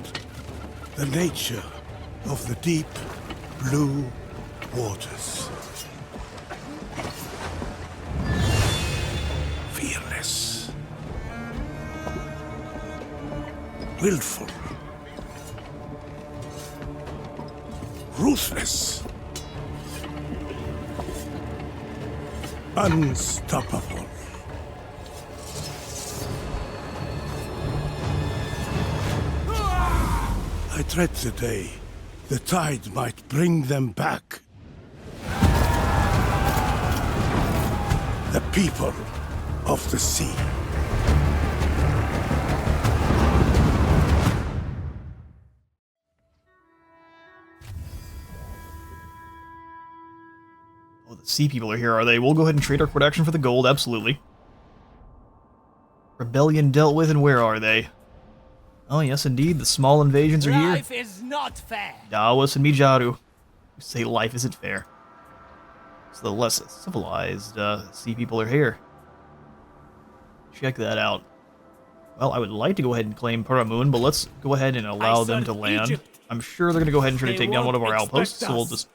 S3: the nature of the deep blue waters. Fearless. Willful. Ruthless. Unstoppable. I dread the day the tide might bring them back. The people of the sea.
S2: Oh, the sea people are here, are they? We'll go ahead and trade our production for the gold, absolutely. Rebellion dealt with, and where are they? Oh, yes, indeed, the small invasions are here.
S5: Life is not fair.
S2: Dawas and Mijaru, who say life isn't fair. So the less civilized sea people are here. Check that out. Well, I would like to go ahead and claim Paramoon, but let's go ahead and allow them to
S5: serve
S2: land.
S5: Egypt.
S2: I'm sure they're going to go ahead and try to
S5: They
S2: take down one of our
S5: won't
S2: outposts,
S5: expect
S2: so we'll
S5: us.
S2: just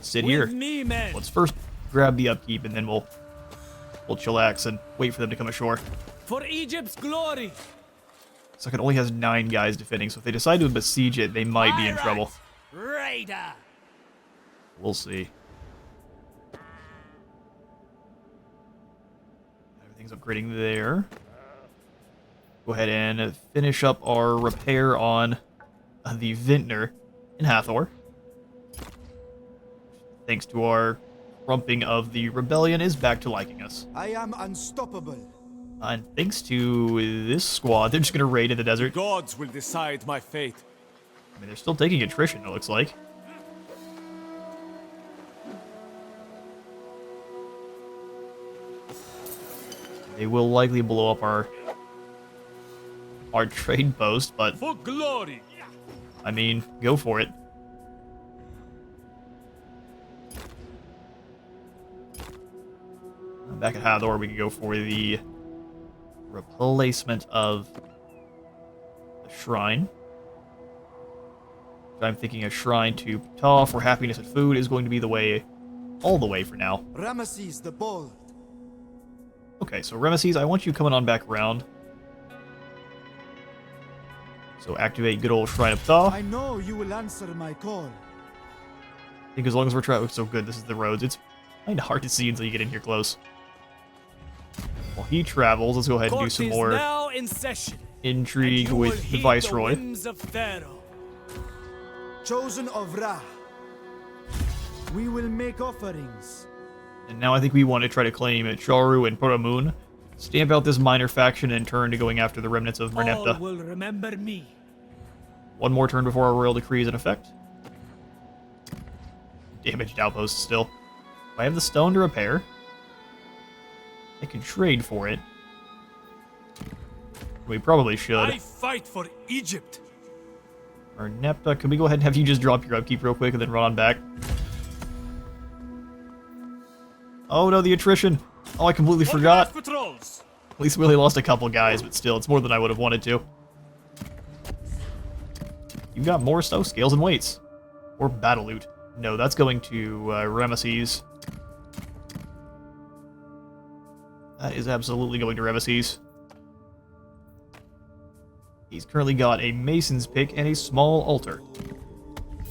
S2: sit
S5: With
S2: here.
S5: me, man.
S2: Let's first grab the upkeep, and then we'll chillax and wait for them to come ashore.
S5: For Egypt's glory.
S2: So it only has 9 guys defending, so if they decide to besiege it, they might be in
S5: Pirate
S2: trouble.
S5: Raider.
S2: We'll see. Everything's upgrading there. Go ahead and finish up our repair on the Vintner in Hathor. Thanks to our crumping of the rebellion, is back to liking us.
S1: I am unstoppable.
S2: And thanks to this squad, they're just going to raid in the desert.
S5: Gods will decide my fate.
S2: I mean, they're still taking attrition, it looks like. They will likely blow up our trade post, but
S5: For glory.
S2: I mean, go for it. Back at Hathor, we can go for the replacement of the shrine. I'm thinking a shrine to Ptah for happiness and food is going to be the way, all the way for now.
S1: Ramesses the Bold.
S2: Okay, so Ramesses, I want you coming on back around. So activate good old Shrine of Ptah.
S1: I know you will answer my call.
S2: I think as long as we're trying, so good. This is the roads. It's kind of hard to see until you get in here close. While he travels, let's go ahead and do
S5: Court
S2: some
S5: is
S2: more
S5: now in session.
S2: intrigue
S5: You will
S2: with the
S5: heed
S2: Viceroy.
S5: The whims of Pharaoh.
S1: Chosen of Ra. We will make offerings.
S2: And now I think we want to try to claim Charu and Paramoon, stamp out this minor faction, and turn to going after the remnants of
S5: All
S2: Merneptah.
S5: will remember me.
S2: One more turn before our royal decree is in effect. damaged outposts still. If I have the stone to repair, I could trade for it. We probably should.
S5: I fight for Egypt.
S2: Or Nepta, could we go ahead and have you just drop your upkeep real quick and then run on back? Oh no, the attrition! Oh, I completely forgot.
S5: Patrols.
S2: At least we only lost a couple guys, but still, it's more than I would have wanted to. You've got more stuff, scales and weights. Or battle loot. No, that's going to Ramesses. That is absolutely going to Ramesses. He's currently got a mason's pick and a small altar.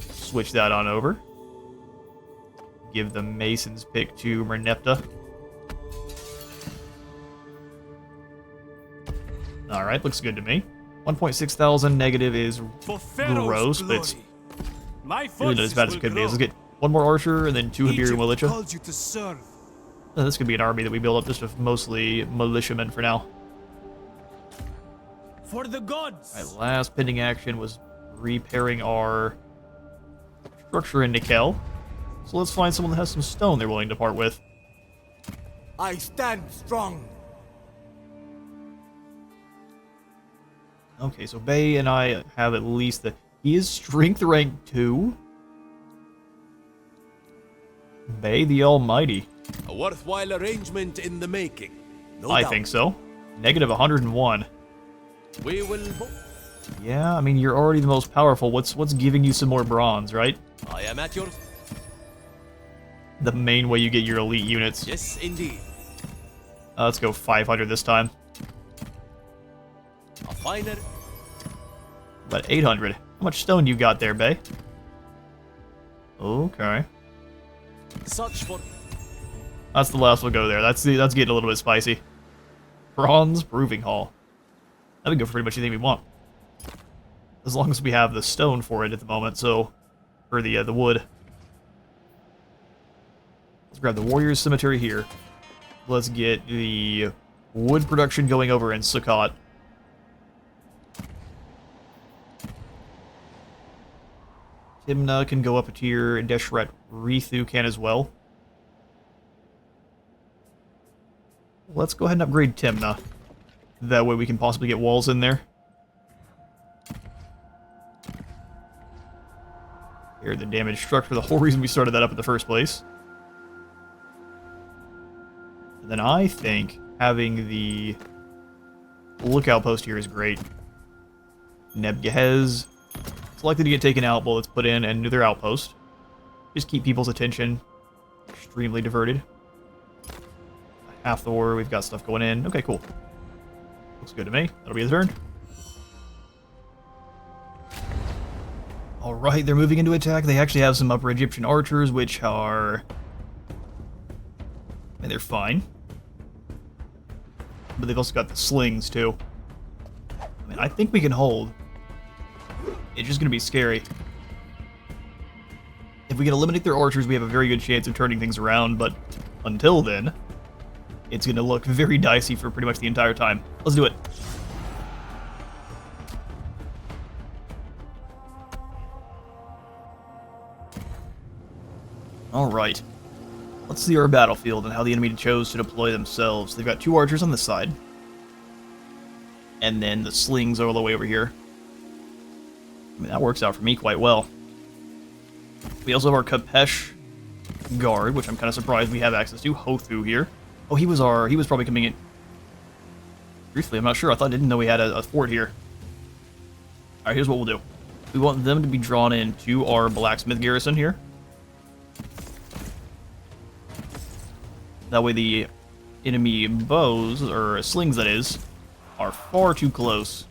S2: Switch that on over. Give the mason's pick to Merneptah. Alright, looks good to me. 1.6 thousand negative is
S5: For Pharaoh's
S2: gross, but it's
S5: glory. My
S2: really not as bad as it
S5: forces
S2: could be.
S5: will
S2: Let's get one more archer and then 2 Iberian
S5: Egypt
S2: militia.
S5: calls you to serve.
S2: This could be an army that we build up just of mostly militiamen for now.
S5: For the gods.
S2: Alright, last pending action was repairing our structure in Nickel. So let's find someone that has some stone they're willing to part with.
S5: I stand strong.
S2: Okay, so Bay and I have at least the... He is strength rank 2? Bay the Almighty.
S6: A worthwhile arrangement in the making. No
S2: I
S6: doubt.
S2: think so. Negative 101.
S6: We will.
S2: Yeah, I mean, you're already the most powerful. What's giving you some more bronze, right?
S6: I am at your.
S2: The main way you get your elite units.
S6: Yes, indeed.
S2: Let's go 500 this time.
S6: A finer.
S2: But 800. How much stone you got there, Bay? Okay.
S6: Such for.
S2: That's the last we'll go there. That's getting a little bit spicy. Bronze Proving Hall. That would go for pretty much anything we want. As long as we have the stone for it at the moment, so... For the wood. Let's grab the Warriors Cemetery here. Let's get the wood production going over in Sukkot. Timna can go up a tier, and Deshret Rethu can as well. Let's go ahead and upgrade Timna. That way we can possibly get walls in there. Here, the damage structure, the whole reason we started that up in the first place. And then I think having the lookout post here is great. Nebgehez. It's likely to get taken out, but let's put in another outpost. Just keep people's attention extremely diverted. Hathor, we've got stuff going in. Okay, cool. Looks good to me. That'll be the turn. Alright, they're moving into attack. They actually have some Upper Egyptian archers, which are... I mean, they're fine. But they've also got the slings, too. I mean, I think we can hold. It's just going to be scary. If we can eliminate their archers, we have a very good chance of turning things around, but until then, it's going to look very dicey for pretty much the entire time. Let's do it. Alright. Let's see our battlefield and how the enemy chose to deploy themselves. They've got 2 archers on this side. And then the slings are all the way over here. I mean, that works out for me quite well. We also have our Kapesh guard, which I'm kind of surprised we have access to. Hothu here. Oh, he was probably coming in. Briefly, I'm not sure. I didn't know we had a fort here. Alright, here's what we'll do. We want them to be drawn into our blacksmith garrison here. That way the enemy bows, or slings that is, are far too close.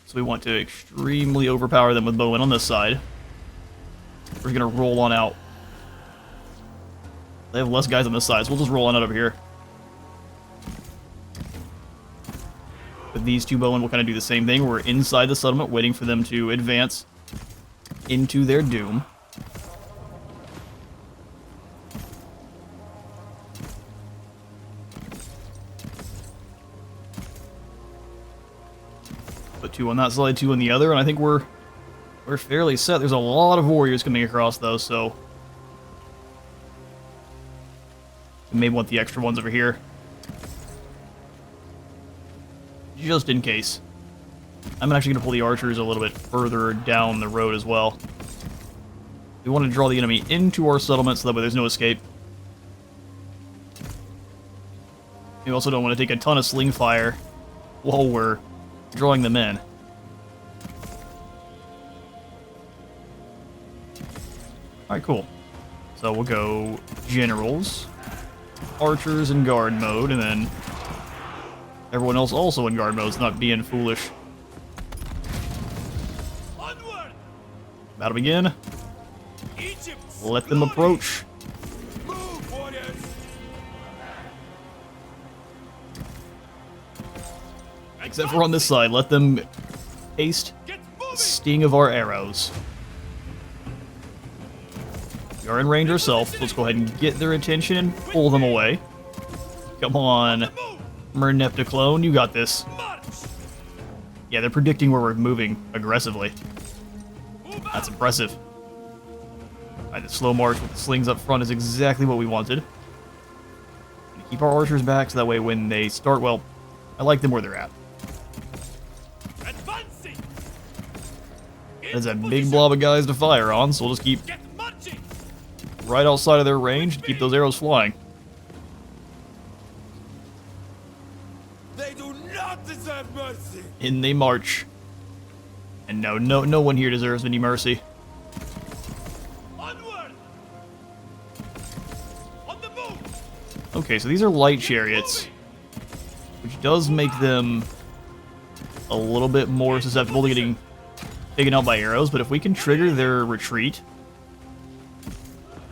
S2: So we want to extremely overpower them with bowmen on this side. We're going to roll on out. They have less guys on this side, so we'll just roll on out over here. With these 2 bowmen, we'll kind of do the same thing. We're inside the settlement, waiting for them to advance into their doom. Put 2 on that side, 2 on the other, and I think we're We're fairly set. There's a lot of warriors coming across, though, so... we may want the extra ones over here. Just in case. I'm actually going to pull the archers a little bit further down the road as well. We want to draw the enemy into our settlement so that way there's no escape. We also don't want to take a ton of sling fire while we're drawing them in. Alright, cool. So we'll go generals, archers in guard mode, and then everyone else also in guard mode. It's not being foolish.
S6: Onward!
S2: Battle begin.
S6: Egypt's
S2: Let them
S6: glory!
S2: approach.
S6: Move, warriors!
S2: Except for on this side. Let them taste
S6: Get
S2: the
S6: moving!
S2: sting of our arrows. We are in range ourselves. Let's go ahead and get their attention and pull them away. Come on,
S6: Move!
S2: Mernepticlone, you got this.
S6: March!
S2: Yeah, they're predicting where we're moving aggressively.
S6: Move out!
S2: That's impressive. Alright, the slow march with the slings up front is exactly what we wanted. Keep our archers back so that way when they start, well, I like them where they're at.
S6: Advancing!
S2: There's a
S6: Into
S2: big
S6: position.
S2: blob of guys to fire on, so we'll just keep
S6: Get marching!
S2: right outside of their range to keep those arrows flying.
S6: They do not deserve mercy!
S2: In they march. And no one here deserves any mercy.
S6: Onward! On the move!
S2: Okay, so these are light chariots, which does make them a little bit more susceptible to getting taken out by arrows, but if we can trigger their retreat,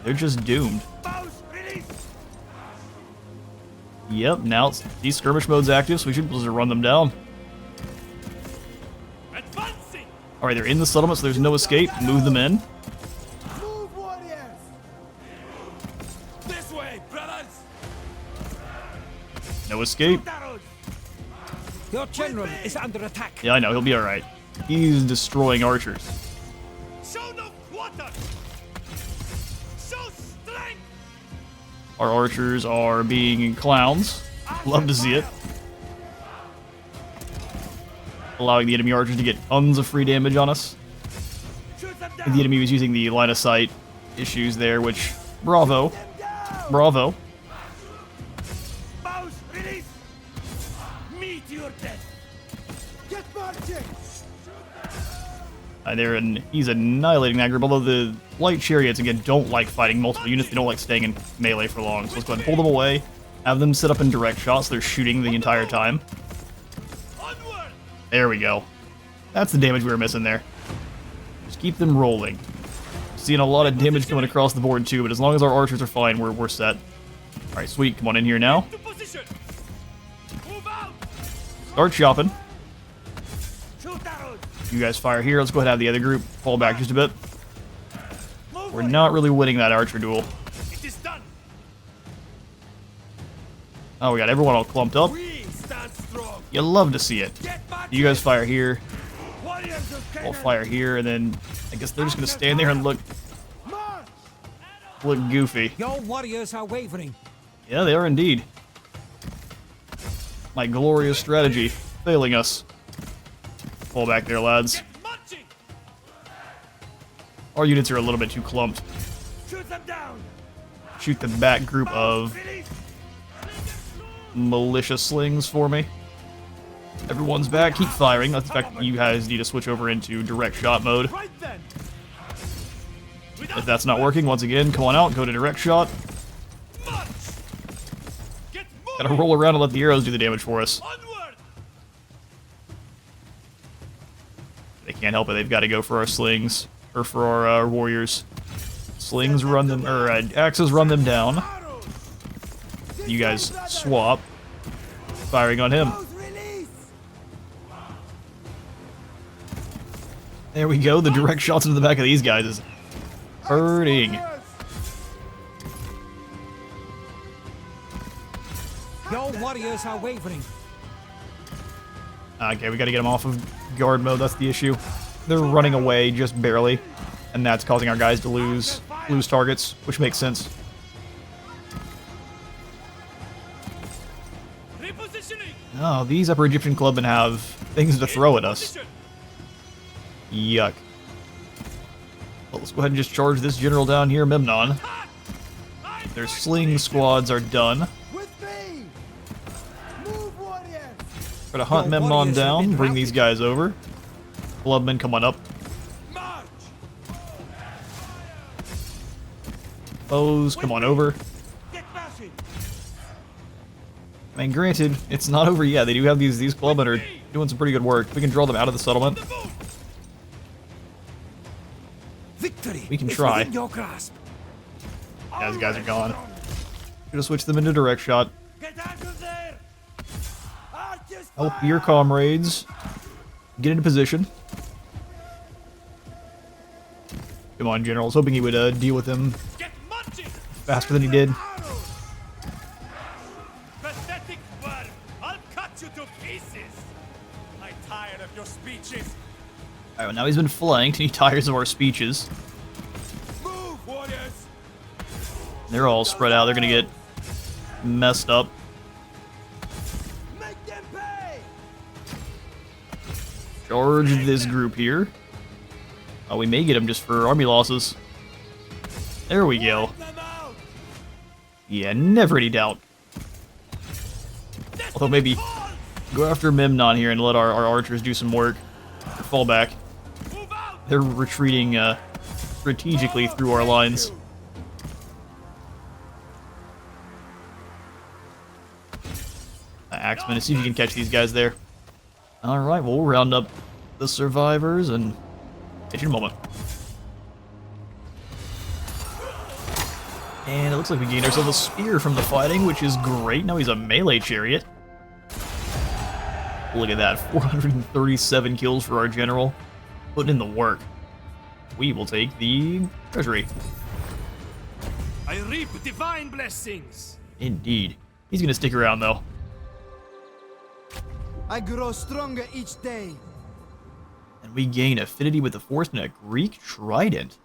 S2: they're just doomed.
S6: Bows release!
S2: Yep, now these skirmish mode's active, so we should be able to run them down.
S6: Advancing!
S2: Alright, they're in the settlement, so there's no escape. Move them in.
S6: Move, warriors! This way, brothers!
S2: No escape.
S5: Your general is under attack.
S2: Yeah, I know, he'll be alright. He's destroying archers.
S6: Show no quarter! Show strength!
S2: Our archers are being clowns. Love to see it. Allowing the enemy archers to get tons of free damage on us.
S6: Shoot them
S2: The
S6: down!
S2: enemy was using the line of sight issues there, which, bravo. Bravo.
S6: Bows release! Meet your death! Get marching!
S2: He's annihilating that group, although the light chariots, again, don't like fighting multiple units. They don't like staying in melee for long. So let's go ahead and pull them away. Have them sit up in direct shots. They're shooting the entire time.
S6: Onward!
S2: There we go. That's the damage we were missing there. Just keep them rolling. Seeing a lot of damage coming across the board too, but as long as our archers are fine, we're set. Alright, sweet. Come on in here now.
S6: To position! Move out!
S2: Start chopping.
S6: Shoot arrows!
S2: You guys fire here. Let's go ahead and have the other group fall back just a bit.
S6: Move,
S2: We're not really winning that archer duel.
S6: It is done!
S2: Oh, we got everyone all clumped up.
S6: We stand strong!
S2: You love to see it.
S6: Get marching!
S2: You guys fire here.
S6: Warriors of
S2: I'll
S6: Canaan!
S2: fire here, and then I guess they're just gonna stand there and look goofy.
S5: Your warriors are wavering.
S2: Yeah, they are indeed. My glorious strategy failing us. Pull back there, lads.
S6: Get marching!
S2: Our units are a little bit too clumped.
S6: Shoot them down!
S2: Shoot the back group of
S6: Release!
S2: militia slings for me. Everyone's back. Keep firing. That's the fact that you guys need to switch over into direct shot mode.
S6: Right then!
S2: If that's not working, once again, come on out, go to direct shot.
S6: March! Get
S2: Gotta
S6: moving!
S2: roll around and let the arrows do the damage for us.
S6: Onward!
S2: They can't help it. They've got to go for our slings, or for our warriors. Slings run them, or axes run them down.
S6: Arrows!
S2: You guys swap, firing on him.
S6: Release!
S2: There we go. The direct shots into the back of these guys is hurting.
S5: Your warriors are wavering.
S2: Okay, we got to get them off of guard mode. That's the issue. They're running away just barely, and that's causing our guys to lose targets, which makes sense. Oh, these Upper Egyptian clubmen have things to throw at us. Yuck. Well, let's go ahead and just charge this general down here, Memnon. Their sling squads are done. Try to hunt Memnon down, bring these guys over. Clubmen, come on up. Foes, come on over. I mean, granted, it's not over yet. They do have these clubmen are doing some pretty good work. We can draw them out of the settlement. We can try. Yeah, these guys are gone. Gonna switch them into direct shot. Help your comrades get into position. Come on, General. I was hoping he would deal with them faster than he did.
S5: Pathetic worm! I'll cut you to pieces! I'm tired of your speeches!
S2: Alright, well, now he's been flanked and he tires of our speeches.
S5: Move, warriors!
S2: They're all spread out. They're gonna get messed up.
S5: Make them pay!
S2: Charge this group here. Oh, we may get him just for army losses. There we go. Yeah, never any doubt. Although maybe go after Memnon here and let our archers do some work. Fall back. They're retreating strategically through our lines. Axeman, see if you can catch these guys there. Alright, well, we'll round up the survivors and catch you in a moment. And it looks like we gained ourselves a spear from the fighting, which is great. Now he's a melee chariot. Look at that, 437 kills for our general. Putting in the work. We will take the treasury.
S5: I reap divine blessings!
S2: Indeed. He's gonna stick around, though.
S7: I grow stronger each day.
S2: And we gain affinity with the Force and a Greek trident.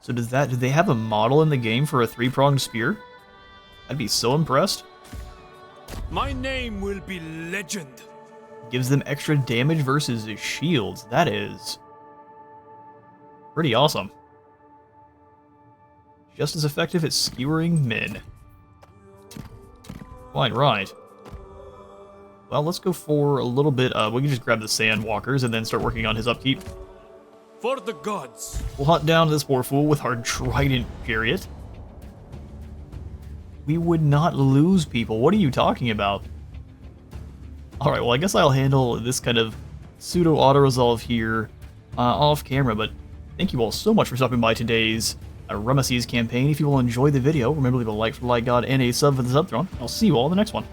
S2: So do they have a model in the game for a 3-pronged spear? I'd be so impressed.
S5: My name will be legend.
S2: Gives them extra damage versus his shields. That is pretty awesome. Just as effective at skewering men. Quite right. Well, let's go for a little bit. We can just grab the Sandwalkers and then start working on his upkeep.
S5: For the gods.
S2: We'll hunt down this poor fool with our trident chariot. We would not lose people. What are you talking about? Alright, well, I guess I'll handle this kind of pseudo auto-resolve here off camera, but thank you all so much for stopping by today's Ramesses campaign. If you will enjoy the video, remember to leave a like for the like god and a sub for the sub throne. I'll see you all in the next one.